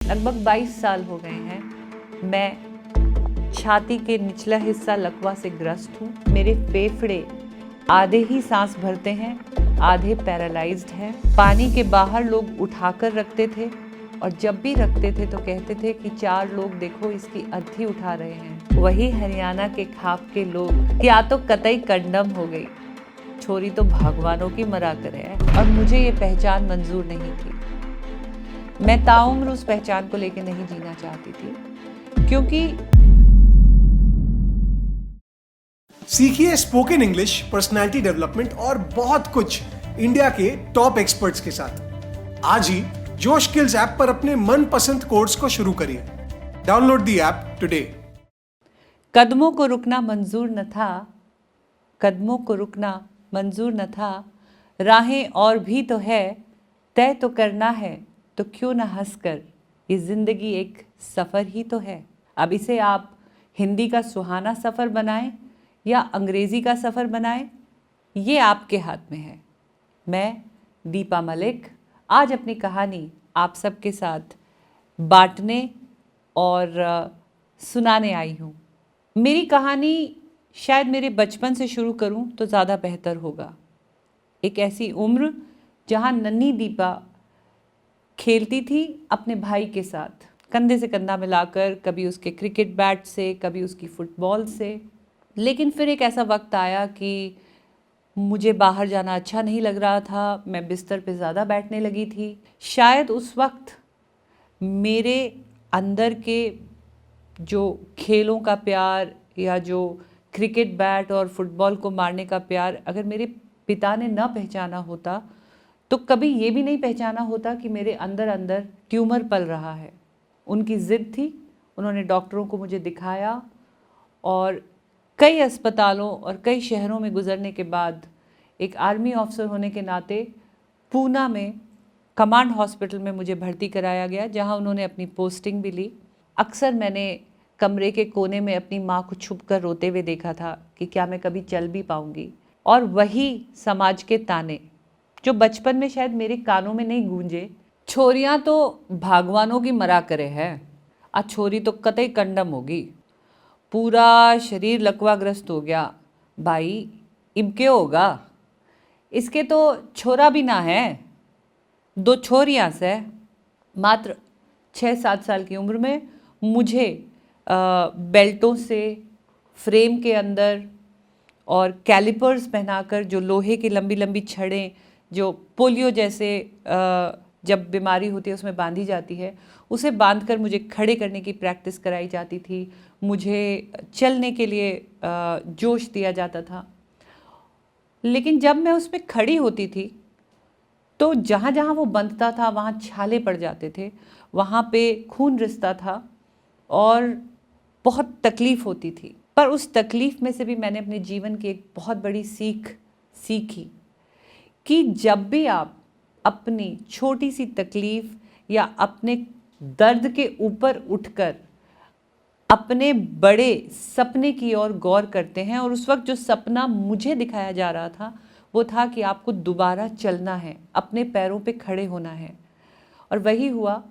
लगभग 22 साल हो गए हैं। मैं छाती के निचला हिस्सा लकवा से ग्रस्त हूँ। मेरे फेफड़े आधे ही सांस भरते हैं, आधे पैरालाइज्ड हैं। पानी के बाहर लोग उठाकर रखते थे और जब भी रखते थे तो कहते थे कि 4 लोग देखो इसकी अर्थी उठा रहे हैं। वही हरियाणा के खाप के लोग क्या तो कतई कंडम हो गई, छोरी तो भगवानों की मरा करे है। और मुझे ये पहचान मंजूर नहीं थी। मैं ताउम्र उस पहचान को लेकर नहीं जीना चाहती थी, क्योंकि सीखिए स्पोकन इंग्लिश, पर्सनालिटी डेवलपमेंट और बहुत कुछ इंडिया के टॉप एक्सपर्ट्स के साथ। आज ही जोश स्किल्स ऐप पर अपने मनपसंद कोर्स को शुरू करिए। Download the app today. कदमों को रुकना मंजूर न था, कदमों को रुकना मंजूर न था, राहें और भी तो है, तय तो करना है तो क्यों ना हंसकर, ये जिंदगी एक सफ़र ही तो है। अब इसे आप हिंदी का सुहाना सफ़र बनाएं या अंग्रेज़ी का सफ़र बनाएं, ये आपके हाथ में है। मैं दीपा मलिक आज अपनी कहानी आप सबके साथ बांटने और सुनाने आई हूँ। मेरी कहानी शायद मेरे बचपन से शुरू करूँ तो ज़्यादा बेहतर होगा। एक ऐसी उम्र जहाँ नन्ही दीपा खेलती थी अपने भाई के साथ, कंधे से कंधा मिलाकर, कभी उसके क्रिकेट बैट से, कभी उसकी फुटबॉल से। लेकिन फिर एक ऐसा वक्त आया कि मुझे बाहर जाना अच्छा नहीं लग रहा था। मैं बिस्तर पे ज़्यादा बैठने लगी थी। शायद उस वक्त मेरे अंदर के जो खेलों का प्यार या जो क्रिकेट बैट और फुटबॉल को मारने का प्यार अगर मेरे पिता ने न पहचाना होता तो कभी ये भी नहीं पहचाना होता कि मेरे अंदर अंदर ट्यूमर पल रहा है। उनकी ज़िद थी, उन्होंने डॉक्टरों को मुझे दिखाया और कई अस्पतालों और कई शहरों में गुजरने के बाद एक आर्मी ऑफिसर होने के नाते पूना में कमांड हॉस्पिटल में मुझे भर्ती कराया गया, जहां उन्होंने अपनी पोस्टिंग भी ली। अक्सर मैंने कमरे के कोने में अपनी माँ को छुपकर रोते हुए देखा था कि क्या मैं कभी चल भी पाऊंगी। और वही समाज के ताने जो बचपन में शायद मेरे कानों में नहीं गूंजे, छोरियां तो भगवानों की मरा करे है, आ छोरी तो कतई कंडम होगी, पूरा शरीर लकवाग्रस्त हो गया, भाई इब क्यों होगा, इसके तो छोरा भी ना है, 2 छोरियां से। मात्र 6-7 साल की उम्र में मुझे बेल्टों से फ्रेम के अंदर और कैलिपर्स पहनाकर, जो लोहे की लंबी लंबी छड़ें जो पोलियो जैसे जब बीमारी होती है उसमें बांधी जाती है, उसे बांधकर मुझे खड़े करने की प्रैक्टिस कराई जाती थी। मुझे चलने के लिए जोश दिया जाता था। लेकिन जब मैं उस पर खड़ी होती थी तो जहाँ जहाँ वो बंधता था वहाँ छाले पड़ जाते थे, वहाँ पे खून रिसता था और बहुत तकलीफ़ होती थी। पर उस तकलीफ़ में से भी मैंने अपने जीवन की एक बहुत बड़ी सीख सीखी कि जब भी आप अपनी छोटी सी तकलीफ़ या अपने दर्द के ऊपर उठकर अपने बड़े सपने की ओर गौर करते हैं, और उस वक्त जो सपना मुझे दिखाया जा रहा था वो था कि आपको दोबारा चलना है, अपने पैरों पे खड़े होना है। और वही हुआ।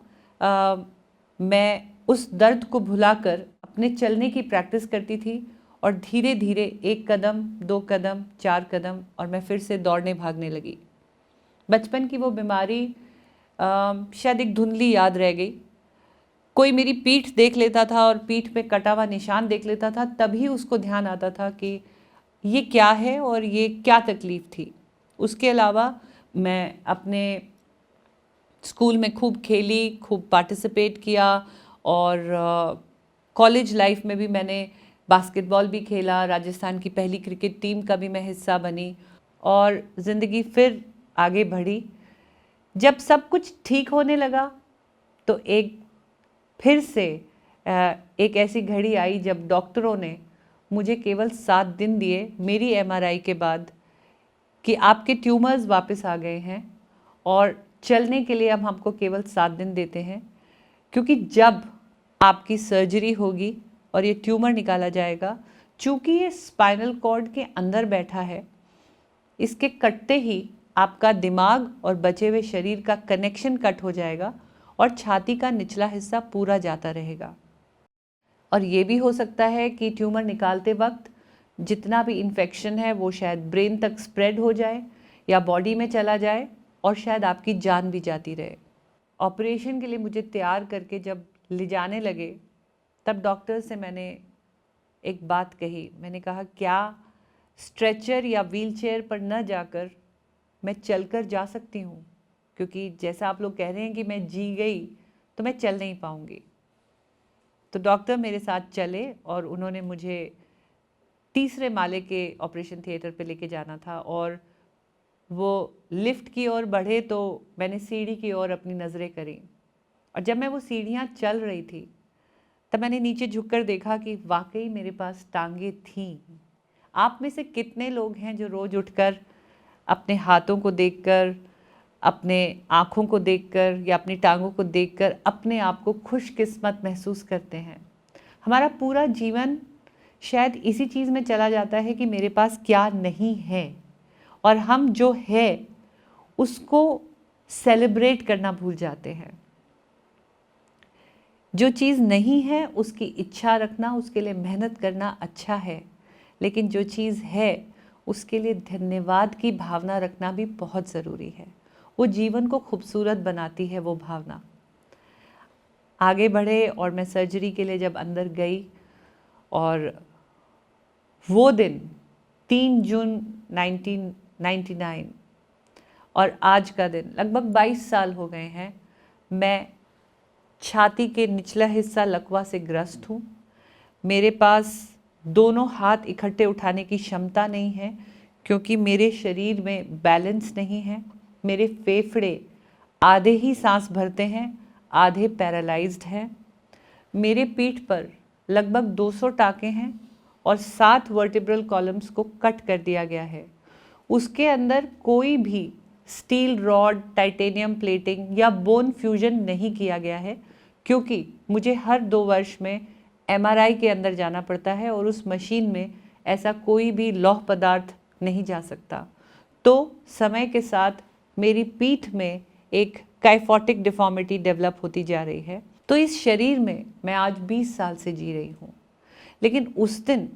मैं उस दर्द को भुलाकर अपने चलने की प्रैक्टिस करती थी और धीरे धीरे 1 कदम, 2 कदम, 4 कदम और मैं फिर से दौड़ने भागने लगी। बचपन की वो बीमारी शायद एक धुंधली याद रह गई। कोई मेरी पीठ देख लेता था और पीठ पे कटा हुआ निशान देख लेता था, तभी उसको ध्यान आता था कि ये क्या है और ये क्या तकलीफ़ थी। उसके अलावा मैं अपने स्कूल में खूब खेली, खूब पार्टिसिपेट किया और कॉलेज लाइफ में भी मैंने बास्केटबॉल भी खेला, राजस्थान की पहली क्रिकेट टीम का भी मैं हिस्सा बनी और ज़िंदगी फिर आगे बढ़ी। जब सब कुछ ठीक होने लगा तो फिर से एक ऐसी घड़ी आई जब डॉक्टरों ने मुझे केवल 7 दिन दिए मेरी MRI के बाद कि आपके ट्यूमर्स वापस आ गए हैं और चलने के लिए अब हमको केवल 7 दिन देते हैं, क्योंकि जब आपकी सर्जरी होगी और ये ट्यूमर निकाला जाएगा, चूँकि ये स्पाइनल कॉर्ड के अंदर बैठा है, इसके कटते ही आपका दिमाग और बचे हुए शरीर का कनेक्शन कट हो जाएगा और छाती का निचला हिस्सा पूरा जाता रहेगा। और ये भी हो सकता है कि ट्यूमर निकालते वक्त जितना भी इन्फेक्शन है वो शायद ब्रेन तक स्प्रेड हो जाए या बॉडी में चला जाए और शायद आपकी जान भी जाती रहे। ऑपरेशन के लिए मुझे तैयार करके जब ले जाने लगे तब डॉक्टर से मैंने एक बात कही। मैंने कहा, क्या स्ट्रेचर या व्हीलचेयर पर न जाकर मैं चलकर जा सकती हूँ? क्योंकि जैसा आप लोग कह रहे हैं कि मैं जी गई तो मैं चल नहीं पाऊँगी। तो डॉक्टर मेरे साथ चले और उन्होंने मुझे तीसरे माले के ऑपरेशन थिएटर पे लेके जाना था और वो लिफ्ट की ओर बढ़े तो मैंने सीढ़ी की ओर अपनी नज़रें करी और जब मैं वो सीढ़ियाँ चल रही थी तब मैंने नीचे झुककर देखा कि वाकई मेरे पास टांगे थीं। आप में से कितने लोग हैं जो रोज़ उठकर अपने हाथों को देखकर, अपने आँखों को देखकर या अपनी टांगों को देखकर अपने आप को खुशकिस्मत महसूस करते हैं? हमारा पूरा जीवन शायद इसी चीज़ में चला जाता है कि मेरे पास क्या नहीं है, और हम जो है उसको सेलिब्रेट करना भूल जाते हैं। जो चीज़ नहीं है उसकी इच्छा रखना, उसके लिए मेहनत करना अच्छा है, लेकिन जो चीज़ है उसके लिए धन्यवाद की भावना रखना भी बहुत ज़रूरी है। वो जीवन को खूबसूरत बनाती है वो भावना। आगे बढ़े और मैं सर्जरी के लिए जब अंदर गई और वो दिन 3 जून 1999 और आज का दिन लगभग 22 साल हो गए हैं, मैं छाती के निचला हिस्सा लकवा से ग्रस्त हूँ। मेरे पास दोनों हाथ इकट्ठे उठाने की क्षमता नहीं है क्योंकि मेरे शरीर में बैलेंस नहीं है। मेरे फेफड़े आधे ही सांस भरते हैं, आधे पैरालाइज्ड हैं। मेरे पीठ पर लगभग 200 टाँके हैं और 7 वर्टिब्रल कॉलम्स को कट कर दिया गया है। उसके अंदर कोई भी स्टील रॉड, टाइटेनियम प्लेटिंग या बोन फ्यूजन नहीं किया गया है क्योंकि मुझे हर 2 वर्ष में MRI के अंदर जाना पड़ता है और उस मशीन में ऐसा कोई भी लौह पदार्थ नहीं जा सकता। तो समय के साथ मेरी पीठ में एक काइफोटिक डिफॉर्मिटी डेवलप होती जा रही है। तो इस शरीर में मैं आज 20 साल से जी रही हूँ, लेकिन उस दिन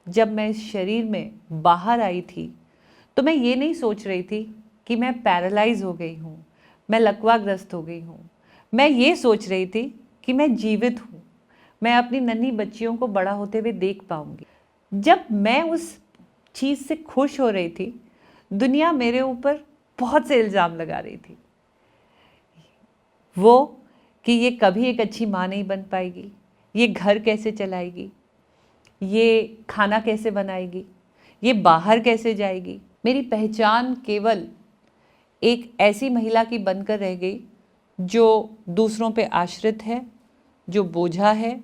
जब मैं इस शरीर में बाहर आई थी तो मैं ये नहीं सोच रही थी कि मैं पैरालाइज हो गई हूँ, मैं लकवाग्रस्त हो गई हूँ। मैं ये सोच रही थी कि मैं जीवित हूँ, मैं अपनी नन्ही बच्चियों को बड़ा होते हुए देख पाऊंगी। जब मैं उस चीज़ से खुश हो रही थी, दुनिया मेरे ऊपर बहुत से इल्ज़ाम लगा रही थी। वो कि ये कभी एक अच्छी माँ नहीं बन पाएगी, ये घर कैसे चलाएगी, ये खाना कैसे बनाएगी, ये बाहर कैसे जाएगी। मेरी पहचान केवल एक ऐसी महिला की बनकर रह गई जो दूसरों पे आश्रित है, जो बोझा है,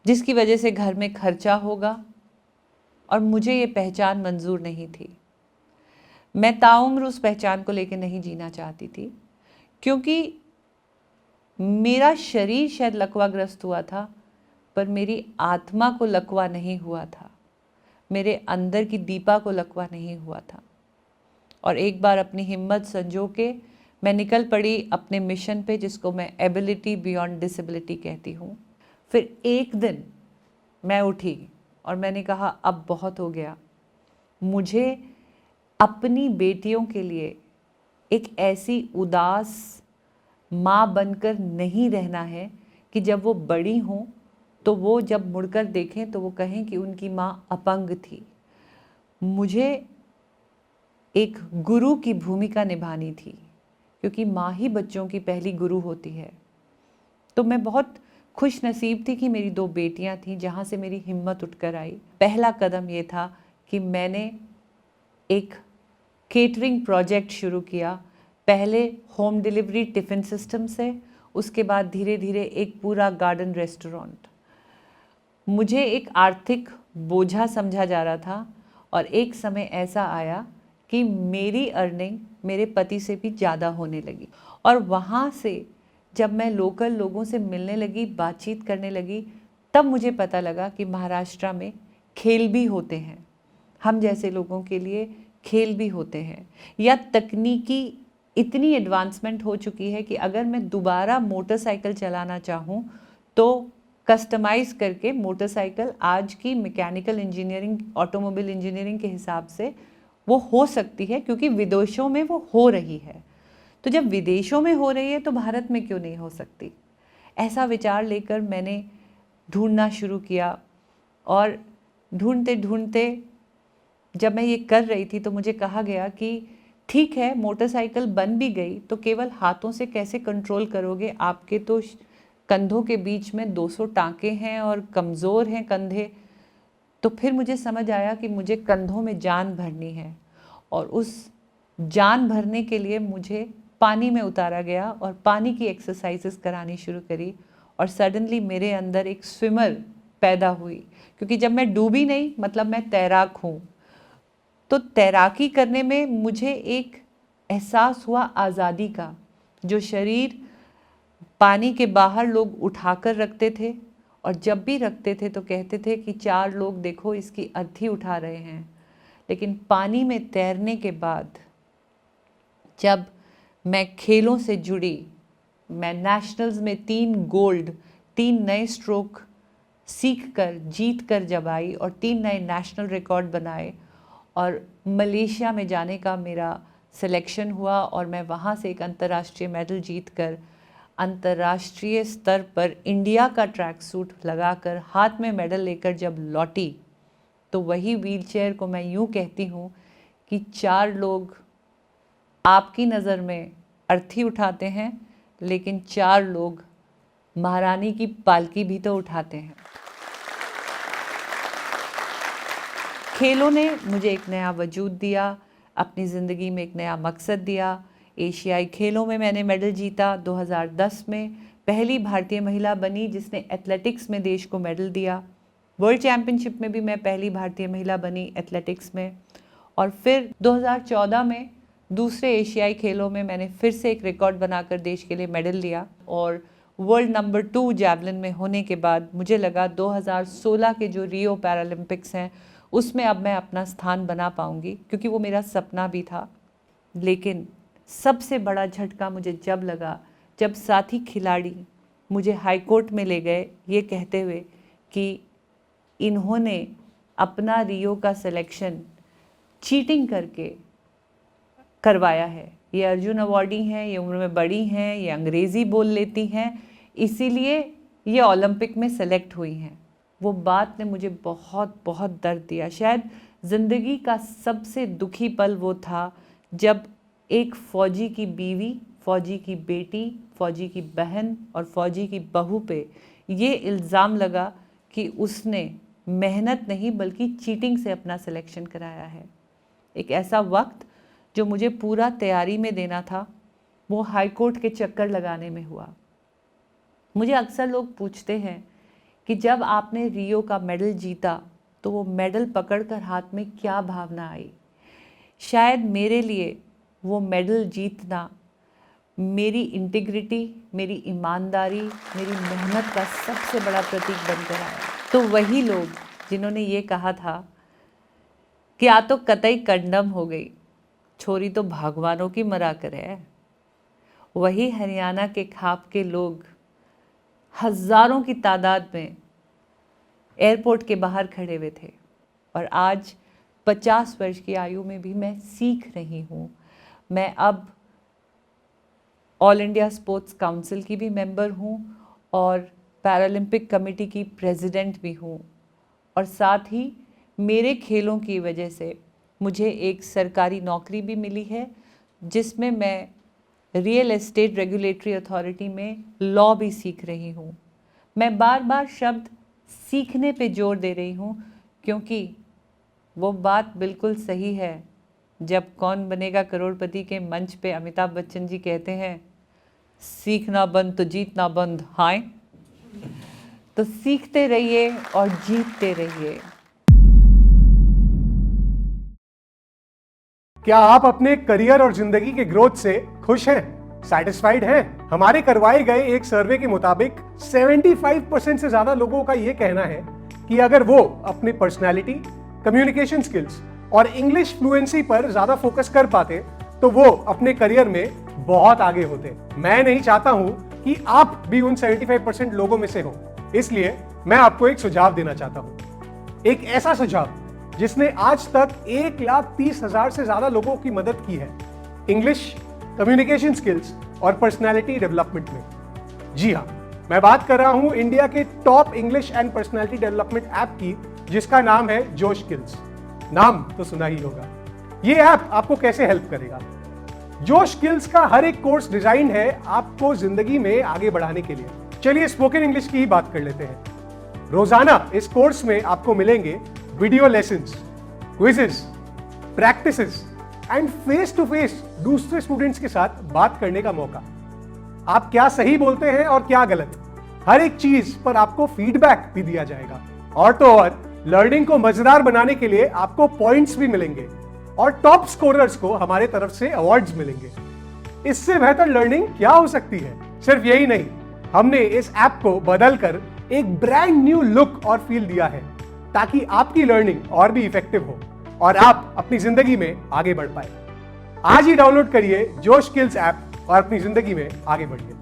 जिसकी वजह से घर में खर्चा होगा, और मुझे ये पहचान मंजूर नहीं थी। मैं ताउम्र उस पहचान को लेकर नहीं जीना चाहती थी क्योंकि मेरा शरीर शायद लकवाग्रस्त हुआ था पर मेरी आत्मा को लकवा नहीं हुआ था, मेरे अंदर की दीपा को लकवा नहीं हुआ था। और एक बार अपनी हिम्मत संजो के मैं निकल पड़ी अपने मिशन पे, जिसको मैं एबिलिटी बियॉन्ड डिसेबिलिटी कहती हूँ। फिर एक दिन मैं उठी और मैंने कहा अब बहुत हो गया, मुझे अपनी बेटियों के लिए एक ऐसी उदास माँ बनकर नहीं रहना है कि जब वो बड़ी हों तो वो जब मुड़कर देखें तो वो कहें कि उनकी माँ अपंग थी। मुझे एक गुरु की भूमिका निभानी थी क्योंकि माँ ही बच्चों की पहली गुरु होती है। तो मैं बहुत खुश नसीब थी कि मेरी 2 बेटियां थीं जहाँ से मेरी हिम्मत उठकर आई। पहला कदम ये था कि मैंने एक केटरिंग प्रोजेक्ट शुरू किया, पहले होम डिलीवरी टिफ़िन सिस्टम से, उसके बाद धीरे धीरे एक पूरा गार्डन रेस्टोरेंट। मुझे एक आर्थिक बोझा समझा जा रहा था और एक समय ऐसा आया कि मेरी अर्निंग मेरे पति से भी ज़्यादा होने लगी। और वहाँ से जब मैं लोकल लोगों से मिलने लगी, बातचीत करने लगी, तब मुझे पता लगा कि महाराष्ट्र में खेल भी होते हैं, हम जैसे लोगों के लिए खेल भी होते हैं, या तकनीकी इतनी एडवांसमेंट हो चुकी है कि अगर मैं दोबारा मोटरसाइकिल चलाना चाहूँ तो कस्टमाइज़ करके मोटरसाइकिल आज की मैकेनिकल इंजीनियरिंग, ऑटोमोबाइल इंजीनियरिंग के हिसाब से वो हो सकती है, क्योंकि विदेशों में वो हो रही है। तो जब विदेशों में हो रही है तो भारत में क्यों नहीं हो सकती? ऐसा विचार लेकर मैंने ढूंढना शुरू किया, और ढूंढते ढूंढते जब मैं ये कर रही थी तो मुझे कहा गया कि ठीक है, मोटरसाइकिल बन भी गई तो केवल हाथों से कैसे कंट्रोल करोगे, आपके तो कंधों के बीच में 200 टाँके हैं और कमज़ोर हैं कंधे। तो फिर मुझे समझ आया कि मुझे कंधों में जान भरनी है, और उस जान भरने के लिए मुझे पानी में उतारा गया और पानी की एक्सरसाइजेस करानी शुरू करी, और सडनली मेरे अंदर एक स्विमर पैदा हुई, क्योंकि जब मैं डूबी नहीं मतलब मैं तैराक हूँ। तो तैराकी करने में मुझे एक एहसास हुआ आज़ादी का। जो शरीर पानी के बाहर लोग उठाकर रखते थे, और जब भी रखते थे तो कहते थे कि 4 लोग देखो इसकी अर्थी उठा रहे हैं, लेकिन पानी में तैरने के बाद जब मैं खेलों से जुड़ी, मैं नेशनल्स में 3 गोल्ड, 3 नए स्ट्रोक सीख कर जीत कर जब आई और 3 नए नेशनल रिकॉर्ड बनाए, और मलेशिया में जाने का मेरा सिलेक्शन हुआ, और मैं वहाँ से एक अंतर्राष्ट्रीय मेडल जीत कर अंतर्राष्ट्रीय स्तर पर इंडिया का ट्रैक सूट लगाकर हाथ में मेडल लेकर जब लौटी, तो वही व्हीलचेयर को मैं यूँ कहती हूँ कि 4 लोग आपकी नज़र में अर्थी उठाते हैं, लेकिन 4 लोग महारानी की पालकी भी तो उठाते हैं। खेलों ने मुझे एक नया वजूद दिया, अपनी ज़िंदगी में एक नया मकसद दिया। एशियाई खेलों में मैंने मेडल जीता। 2010 में पहली भारतीय महिला बनी जिसने एथलेटिक्स में देश को मेडल दिया। वर्ल्ड चैम्पियनशिप में भी मैं पहली भारतीय महिला बनी एथलेटिक्स में। और फिर 2014 में दूसरे एशियाई खेलों में मैंने फिर से एक रिकॉर्ड बनाकर देश के लिए मेडल लिया, और वर्ल्ड नंबर 2 जैवलिन में होने के बाद मुझे लगा 2016 के जो रियो पैरालंपिक्स हैं उसमें अब मैं अपना स्थान बना पाऊंगी, क्योंकि वो मेरा सपना भी था। लेकिन सबसे बड़ा झटका मुझे जब लगा जब साथी खिलाड़ी मुझे हाई कोर्ट में ले गए ये कहते हुए कि इन्होंने अपना रियो का सिलेक्शन चीटिंग करके करवाया है। ये अर्जुन अवॉर्डी हैं, ये उम्र में बड़ी हैं, ये अंग्रेज़ी बोल लेती हैं, इसीलिए ये ओलंपिक में सेलेक्ट हुई हैं। वो बात ने मुझे बहुत बहुत दर्द दिया। शायद ज़िंदगी का सबसे दुखी पल वो था जब एक फ़ौजी की बीवी, फ़ौजी की बेटी, फ़ौजी की बहन और फ़ौजी की बहू पे ये इल्ज़ाम लगा कि उसने मेहनत नहीं बल्कि चीटिंग से अपना सिलेक्शन कराया है। एक ऐसा वक्त जो मुझे पूरा तैयारी में देना था वो हाई कोर्ट के चक्कर लगाने में हुआ। मुझे अक्सर लोग पूछते हैं कि जब आपने रियो का मेडल जीता तो वो मेडल पकड़कर हाथ में क्या भावना आई। शायद मेरे लिए वो मेडल जीतना मेरी इंटीग्रिटी, मेरी ईमानदारी, मेरी मेहनत का सबसे बड़ा प्रतीक बनकर आया। तो वही लोग जिन्होंने ये कहा था कि आ तो कतई कंडम हो गई, छोरी तो भगवानों की मरा कर है, वही हरियाणा के खाप के लोग हज़ारों की तादाद में एयरपोर्ट के बाहर खड़े हुए थे। और आज 50 वर्ष की आयु में भी मैं सीख रही हूँ। मैं अब ऑल इंडिया स्पोर्ट्स काउंसिल की भी मेंबर हूँ और पैरालंपिक कमेटी की प्रेसिडेंट भी हूँ, और साथ ही मेरे खेलों की वजह से मुझे एक सरकारी नौकरी भी मिली है जिसमें मैं रियल एस्टेट रेगुलेटरी अथॉरिटी में लॉ भी सीख रही हूँ। मैं बार बार शब्द सीखने पे जोर दे रही हूँ क्योंकि वो बात बिल्कुल सही है जब कौन बनेगा करोड़पति के मंच पे अमिताभ बच्चन जी कहते हैं सीखना बंद तो जीतना बंद। हाँ, तो सीखते रहिए और जीतते रहिए। क्या आप अपने करियर और जिंदगी के ग्रोथ से खुश हैं? सैटिस्फाइड हैं? हमारे करवाए गए एक सर्वे के मुताबिक 75% से ज्यादा लोगों का यह कहना है कि अगर वो अपनी पर्सनैलिटी, कम्युनिकेशन स्किल्स और इंग्लिश फ्लुएंसी पर ज्यादा फोकस कर पाते तो वो अपने करियर में बहुत आगे होते। मैं नहीं चाहता हूं कि आप भी उन 75% लोगों में से हो, इसलिए मैं आपको एक सुझाव देना चाहता हूं। एक ऐसा सुझाव जिसने आज तक 1,30,000 से ज्यादा लोगों की मदद की है इंग्लिश, कम्युनिकेशन स्किल्स और पर्सनैलिटी डेवलपमेंट में। जी हाँ, मैं बात कर रहा हूं इंडिया के top English and personality development app की, जिसका नाम है जोश स्किल्स। नाम तो सुना ही होगा। ये ऐप आपको कैसे हेल्प करेगा? जोश स्किल्स का हर एक कोर्स डिजाइन है आपको जिंदगी में आगे बढ़ाने के लिए। चलिए स्पोकन इंग्लिश की ही बात कर लेते हैं। रोजाना इस कोर्स में आपको मिलेंगे video lessons, quizzes, practices and face to face दूसरे स्टूडेंट्स के साथ बात करने का मौका। आप क्या सही बोलते हैं और क्या गलत, हर एक चीज पर आपको फीडबैक भी दिया जाएगा। और तो और लर्निंग को मजेदार बनाने के लिए आपको पॉइंट्स भी मिलेंगे और टॉप स्कोरर्स को हमारे तरफ से अवार्ड्स मिलेंगे। इससे बेहतर लर्निंग क्या हो सकती है? सिर्फ यही नहीं, हमने इस ऐप को बदलकर एक ब्रांड न्यू लुक और फील दिया है ताकि आपकी लर्निंग और भी इफेक्टिव हो और आप अपनी जिंदगी में आगे बढ़ पाए। आज ही डाउनलोड करिए जोश स्किल्स ऐप और अपनी जिंदगी में आगे बढ़िए।